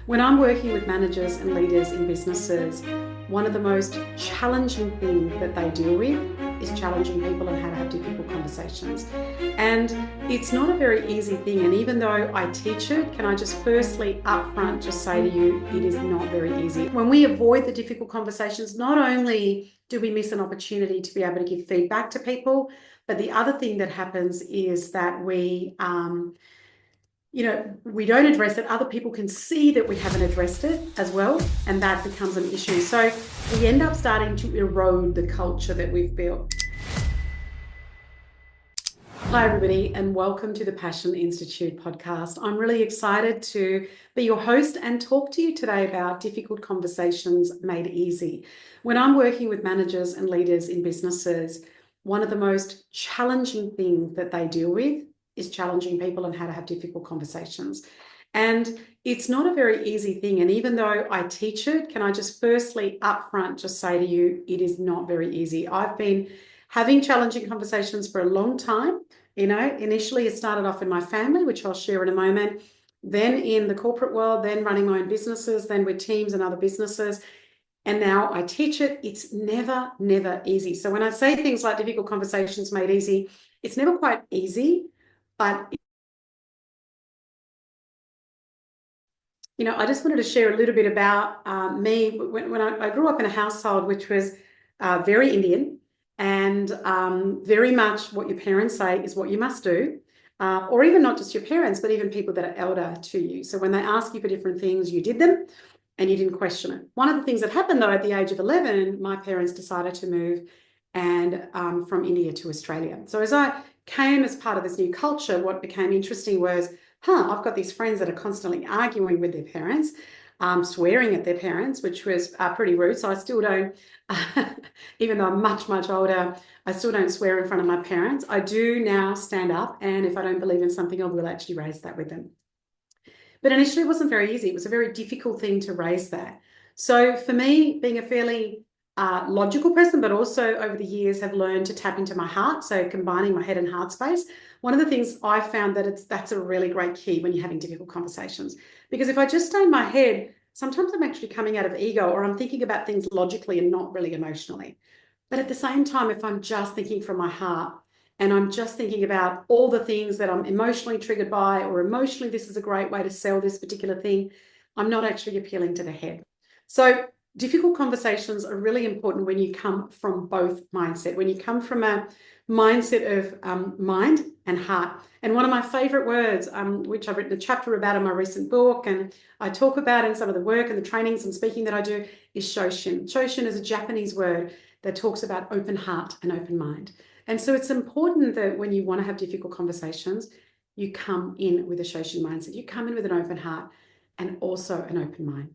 When I'm working with managers and leaders in businesses, one of the most challenging things that they deal with is challenging people and how to have difficult conversations. And it's not a very easy thing. And even though I teach it, can I just firstly upfront just say to you, it is not very easy. When we avoid the difficult conversations, not only do we miss an opportunity to be able to give feedback to people, but the other thing that happens is that we don't address it. Other people can see that we haven't addressed it as well, and that becomes an issue. So we end up starting to erode the culture that we've built. Hi, everybody, and welcome to the Passion Institute podcast. I'm really excited to be your host and talk to you today about difficult conversations made easy. When I'm working with managers and leaders in businesses, one of the most challenging things that they deal with is challenging people on how to have difficult conversations. And it's not a very easy thing. And even though I teach it, can I just firstly upfront just say to you, it is not very easy. I've been having challenging conversations for a long time. Initially it started off in my family, which I'll share in a moment, then in the corporate world, then running my own businesses, then with teams and other businesses. And now I teach it. It's never easy. So when I say things like difficult conversations made easy, it's never quite easy, but I just wanted to share a little bit about me. When I grew up in a household which was very Indian, and very much what your parents say is what you must do, or even not just your parents, but even people that are elder to you. So when they ask you for different things, you did them and you didn't question it. One of the things that happened, though, at the age of 11, my parents decided to move and from India to Australia. So as I came as part of this new culture, what became interesting was, I've got these friends that are constantly arguing with their parents, swearing at their parents, which was pretty rude. So I still don't, even though I'm much older, I still don't swear in front of my parents. I do now stand up, and if I don't believe in something, I will actually raise that with them. But initially it wasn't very easy. It was a very difficult thing to raise that. So for me, being a fairly logical person, but also over the years have learned to tap into my heart. So combining my head and heart space. One of the things I found that's a really great key when you're having difficult conversations, because if I just stay in my head, sometimes I'm actually coming out of ego, or I'm thinking about things logically and not really emotionally. But at the same time, if I'm just thinking from my heart, and I'm just thinking about all the things that I'm emotionally triggered by, or emotionally, this is a great way to sell this particular thing, I'm not actually appealing to the head. So difficult conversations are really important when you come from both mindset, when you come from a mindset of mind and heart. And one of my favorite words, which I've written a chapter about in my recent book, and I talk about in some of the work and the trainings and speaking that I do, is shoshin. Shoshin is a Japanese word that talks about open heart and open mind. And so it's important that when you want to have difficult conversations, you come in with a shoshin mindset. You come in with an open heart and also an open mind.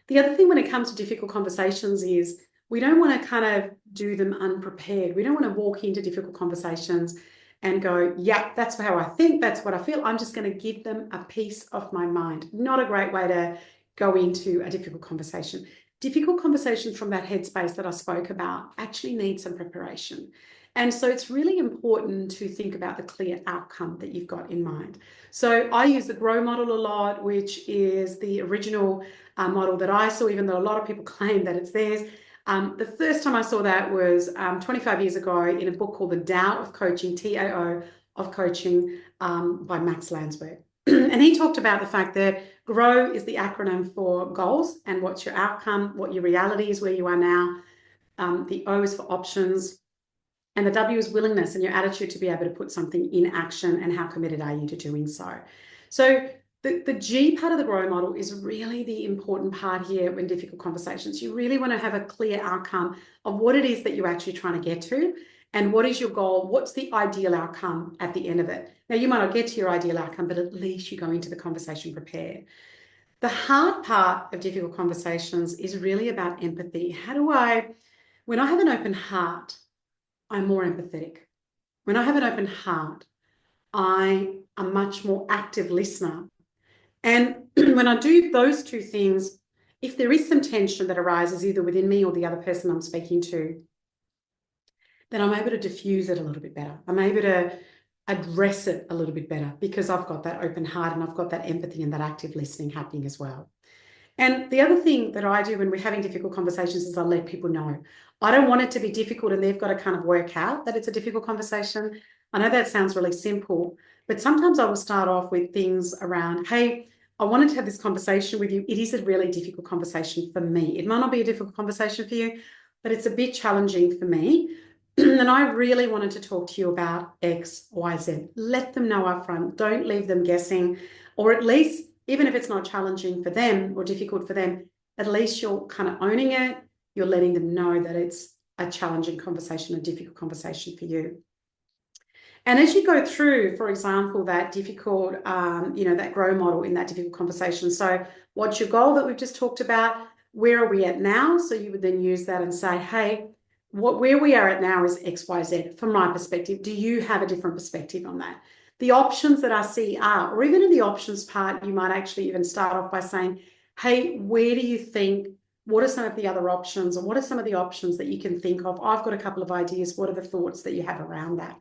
The other thing when it comes to difficult conversations is we don't want to kind of do them unprepared. We don't want to walk into difficult conversations and go, yeah, that's how I think, that's what I feel. I'm just going to give them a piece of my mind. Not a great way to go into a difficult conversation. Difficult conversations from that headspace that I spoke about actually need some preparation. And so it's really important to think about the clear outcome that you've got in mind. So I use the GROW model a lot, which is the original model that I saw, even though a lot of people claim that it's theirs. The first time I saw that was 25 years ago in a book called The Tao of Coaching, TAO of Coaching, by Max Landsberg. And he talked about the fact that GROW is the acronym for goals and what's your outcome, what your reality is, where you are now. The O is for options, and the W is willingness and your attitude to be able to put something in action, and how committed are you to doing so. So the G part of the GROW model is really the important part here when difficult conversations. You really want to have a clear outcome of what it is that you're actually trying to get to, and what is your goal, what's the ideal outcome at the end of it. Now, you might not get to your ideal outcome, but at least you go into the conversation prepared. The hard part of difficult conversations is really about empathy. When I have an open heart, I'm more empathetic. When I have an open heart, I am a much more active listener. And when I do those two things, if there is some tension that arises either within me or the other person I'm speaking to, then I'm able to diffuse it a little bit better. I'm able address it a little bit better because I've got that open heart and I've got that empathy and that active listening happening as well. And the other thing that I do when we're having difficult conversations is I let people know. I don't want it to be difficult and they've got to kind of work out that it's a difficult conversation. I know that sounds really simple, but sometimes I will start off with things around, hey, I wanted to have this conversation with you. It is a really difficult conversation for me. It might not be a difficult conversation for you, but it's a bit challenging for me. And I really wanted to talk to you about X, Y, Z. Let them know up front. Don't leave them guessing, or at least, even if it's not challenging for them or difficult for them, at least you're kind of owning it. You're letting them know that it's a challenging conversation, a difficult conversation for you. And as you go through, for example, that difficult, that grow model in that difficult conversation. So what's your goal that we've just talked about? Where are we at now? So you would then use that and say, hey, where we are at now is X, Y, Z. From my perspective, do you have a different perspective on that? The options that I see are, or even in the options part, you might actually even start off by saying, hey, where do you think, what are some of the other options, or what are some of the options that you can think of? I've got a couple of ideas. What are the thoughts that you have around that?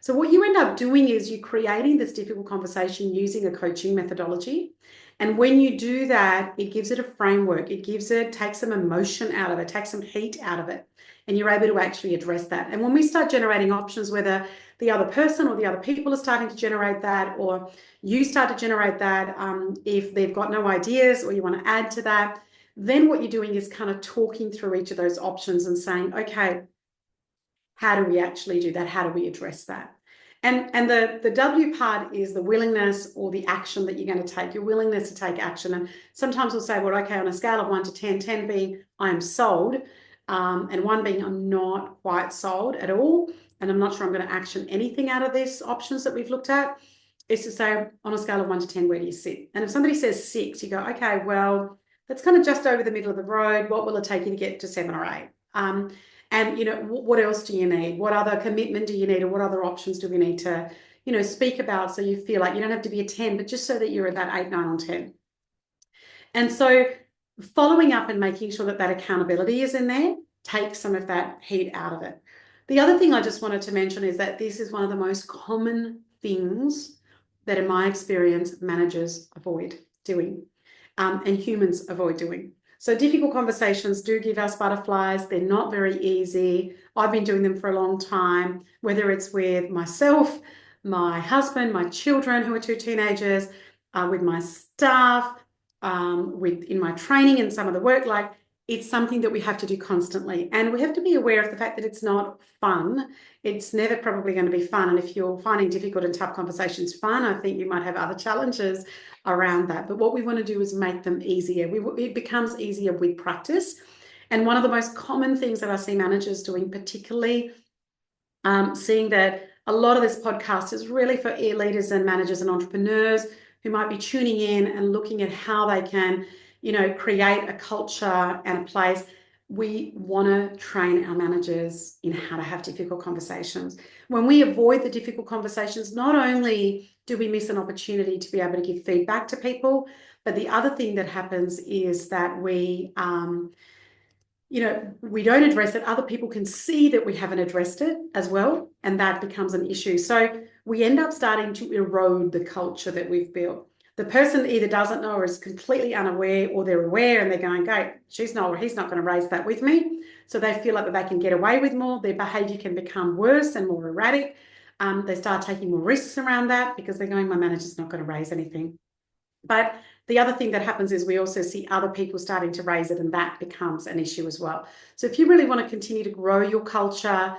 So what you end up doing is you're creating this difficult conversation using a coaching methodology. And when you do that, it gives it a framework. Takes some emotion out of it, takes some heat out of it. And you're able to actually address that. And when we start generating options, whether the other person or the other people are starting to generate that, or you start to generate that, if they've got no ideas or you want to add to that, then what you're doing is kind of talking through each of those options and saying, okay, how do we actually do that? How do we address that? And the W part is the willingness or the action that you're going to take, your willingness to take action. And sometimes we'll say, well, okay, on a scale of 1 to 10, 10 being I'm sold, and 1 being I'm not quite sold at all, and I'm not sure I'm going to action anything out of these options that we've looked at, is to say on a scale of 1 to 10, where do you sit? And if somebody says 6, you go, okay, well, that's kind of just over the middle of the road. What will it take you to get to 7 or 8? And, what else do you need? What other commitment do you need? Or what other options do we need to, speak about, so you feel like you don't have to be a 10, but just so that you're at that 8, 9, or 10. And so following up and making sure that accountability is in there takes some of that heat out of it. The other thing I just wanted to mention is that this is one of the most common things that, in my experience, managers avoid doing, and humans avoid doing. So difficult conversations do give us butterflies. They're not very easy. I've been doing them for a long time, whether it's with myself, my husband, my children who are 2 teenagers, with my staff, in my training and some of the work. Like, it's something that we have to do constantly. And we have to be aware of the fact that it's not fun. It's never probably going to be fun. And if you're finding difficult and tough conversations fun, I think you might have other challenges around that. But what we want to do is make them easier. It becomes easier with practice. And one of the most common things that I see managers doing, particularly seeing that a lot of this podcast is really for leaders and managers and entrepreneurs who might be tuning in and looking at how they can, create a culture and a place. We want to train our managers in how to have difficult conversations. When we avoid the difficult conversations, not only do we miss an opportunity to be able to give feedback to people, but the other thing that happens is that we don't address it. Other people can see that we haven't addressed it as well, and that becomes an issue. So we end up starting to erode the culture that we've built. The person either doesn't know or is completely unaware, or they're aware and they're going, go, she's not, or he's not going to raise that with me. So they feel like that they can get away with more. Their behavior can become worse and more erratic. They start taking more risks around that because they're going, my manager's not going to raise anything. But the other thing that happens is we also see other people starting to raise it, and that becomes an issue as well. So if you really want to continue to grow your culture,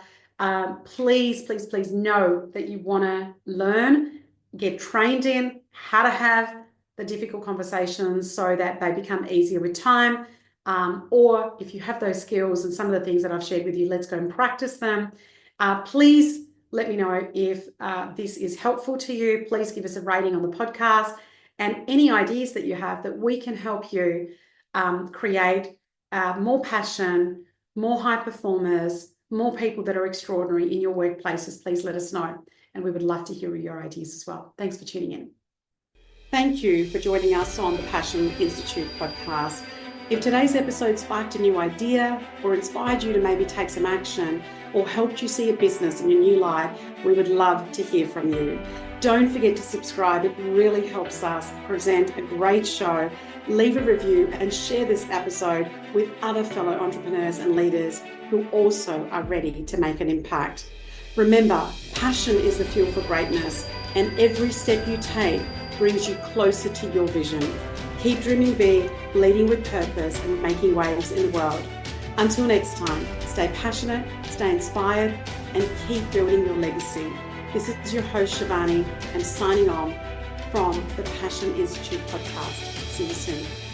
please, please, please know that you want to learn, get trained in how to have the difficult conversations so that they become easier with time. Or if you have those skills and some of the things that I've shared with you, let's go and practice them. Please let me know if this is helpful to you. Please give us a rating on the podcast, and any ideas that you have that we can help you create more passion, more high performers, more people that are extraordinary in your workplaces. Please let us know. And we would love to hear your ideas as well. Thanks for tuning in. Thank you for joining us on the Passion Institute podcast. If today's episode sparked a new idea or inspired you to maybe take some action, or helped you see a business in a new light, we would love to hear from you. Don't forget to subscribe. It really helps us present a great show. Leave a review and share this episode with other fellow entrepreneurs and leaders who also are ready to make an impact. Remember, passion is the fuel for greatness, and every step you take brings you closer to your vision. Keep dreaming big, leading with purpose, and making waves in the world. Until next time, stay passionate, stay inspired, and keep building your legacy. This is your host, Shivani, and signing on from the Passion Institute podcast. See you soon.